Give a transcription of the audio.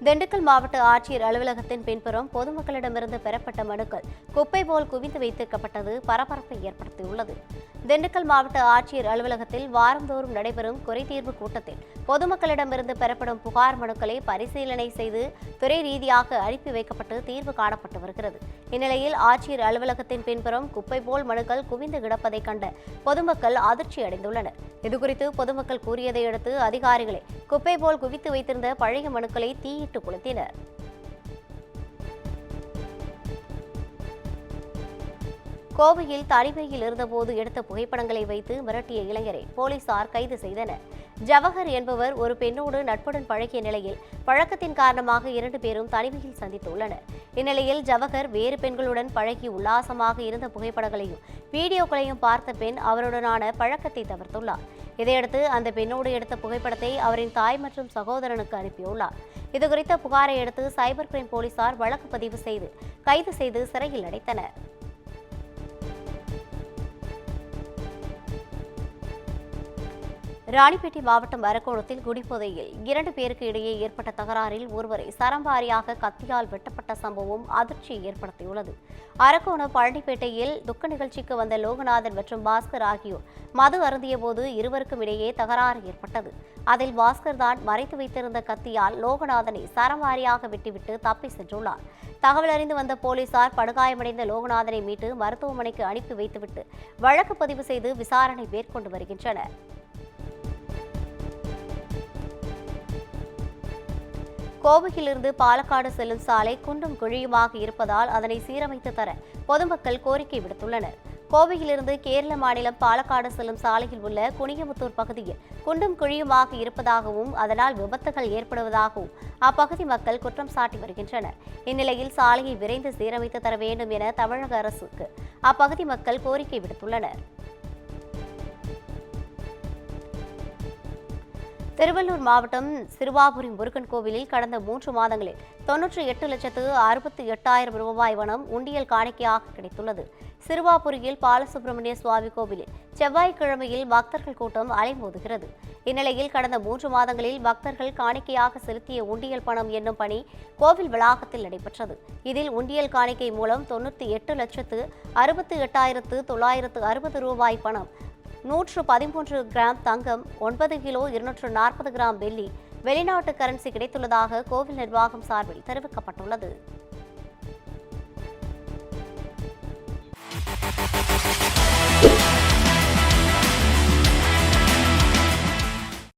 திண்டுக்கல் மாவட்ட ஆட்சியர் அலுவலகத்தின் பின்புறம் பொதுமக்களிடமிருந்து பெறப்பட்ட மனுக்கள் குப்பை போல் குவிந்து வைத்திருக்கப்பட்டது பரபரப்பை ஏற்படுத்தியுள்ளது. திண்டுக்கல் மாவட்ட ஆட்சியர் அலுவலகத்தில் வாரந்தோறும் நடைபெறும் குறைதீர்வு கூட்டத்தில் பொதுமக்களிடமிருந்து பெறப்படும் புகார் மனுக்களை பரிசீலனை செய்து துறை ரீதியாக அனுப்பி வைக்கப்பட்டு தீர்வு காணப்பட்டு வருகிறது. இந்நிலையில் ஆட்சியர் அலுவலகத்தின் பின்புறம் குப்பை போல் மனுக்கள் குவிந்து கிடப்பதை கண்ட பொதுமக்கள் அதிர்ச்சி அடைந்துள்ளனர். இதுகுறித்து பொதுமக்கள் கூறியதை அடுத்து அதிகாரிகளை குப்பை போல் குவித்து வைத்திருந்த பழைய மனுக்களை தீயிட்டு கொளுத்தினர். கோவையில் தனிமையில் இருந்தபோது எடுத்த புகைப்படங்களை வைத்து மிரட்டிய இளைஞரை போலீசார் கைது செய்தனர். ஜவஹர் என்பவர் ஒரு பெண்ணோடு நட்புடன் பழகிய நிலையில் பழக்கத்தின் காரணமாக 2 பேரும் தனிமையில் சந்தித்துள்ளனர். இந்நிலையில் ஜவஹர் வேறு பெண்களுடன் பழகி உல்லாசமாக இருந்த புகைப்படங்களையும் வீடியோக்களையும் பார்த்த பெண் அவருடனான பழக்கத்தை தவிர்த்துள்ளார். இதையடுத்து அந்த பெண்ணோடு எடுத்த புகைப்படத்தை அவரின் தாய் மற்றும் சகோதரனுக்கு அனுப்பியுள்ளார். இதுகுறித்த புகாரை அடுத்து சைபர் கிரைம் போலீசார் வழக்கு பதிவு செய்து கைது செய்து சிறையில் அடைத்தனர். ராணிப்பேட்டை மாவட்டம் அரக்கோணத்தில் குடிபோதையில் 2 பேருக்கு இடையே ஏற்பட்ட தகராறில் ஒருவரை சரமாரியாக கத்தியால் வெட்டப்பட்ட சம்பவம் அதிர்ச்சியை ஏற்படுத்தியுள்ளது. அரக்கோணம் பழனிப்பேட்டையில் துக்க நிகழ்ச்சிக்கு வந்த லோகநாதன் மற்றும் பாஸ்கர் ஆகியோர் மது அருந்திய போது இருவருக்கும் இடையே தகராறு ஏற்பட்டது. அதில் பாஸ்கர் தான் மறைத்து வைத்திருந்த கத்தியால் லோகநாதனை சரமாரியாக வெட்டிவிட்டு தப்பி சென்றுள்ளார். தகவல் அறிந்து வந்த போலீசார் படுகாயமடைந்த லோகநாதனை மீட்டு மருத்துவமனைக்கு அனுப்பி வைத்துவிட்டு வழக்கு பதிவு செய்து விசாரணை மேற்கொண்டு வருகின்றனர். கோவையிலிருந்து பாலக்காடு செல்லும் சாலை குண்டும் குழியுமாக இருப்பதால் அதனை சீரமைத்து தர பொதுமக்கள் கோரிக்கை விடுத்துள்ளனர். கோவையிலிருந்து கேரள மாநிலம் பாலக்காடு செல்லும் சாலையில் உள்ள குனியமுத்தூர் பகுதியில் குண்டும் குழியுமாக இருப்பதாகவும் அதனால் விபத்துகள் ஏற்படுவதாகவும் அப்பகுதி மக்கள் குற்றம் சாட்டி வருகின்றனர். இந்நிலையில் சாலையை விரைந்து சீரமைத்து தர வேண்டும் என தமிழக அரசுக்கு அப்பகுதி மக்கள் கோரிக்கை விடுத்துள்ளனர். திருவள்ளூர் மாவட்டம் சிறுவாபுரி முருகன் கோவிலில் கடந்த 3 மாதங்களில் 98,68,000 ரூபாய் பணம் உண்டியல் காணிக்கையாக கிடைத்துள்ளது. சிறுவாபுரியில் பாலசுப்பிரமணிய சுவாமி கோவிலில் செவ்வாய்க்கிழமையில் பக்தர்கள் கூட்டம் அலைமோதுகிறது. இந்நிலையில் கடந்த 3 மாதங்களில் பக்தர்கள் காணிக்கையாக செலுத்திய உண்டியல் பணம் எண்ணும் பணி கோவில் வளாகத்தில் நடைபெற்றது. இதில் உண்டியல் காணிக்கை மூலம் 98,68,960 ரூபாய் பணம், 113 கிராம் தங்கம், 9 கிலோ 240 கிராம் வெள்ளி, வெளிநாட்டு கரன்சி கிடைத்துள்ளதாக கோவில் நிர்வாகம் சார்பில் தெரிவிக்கப்பட்டுள்ளது.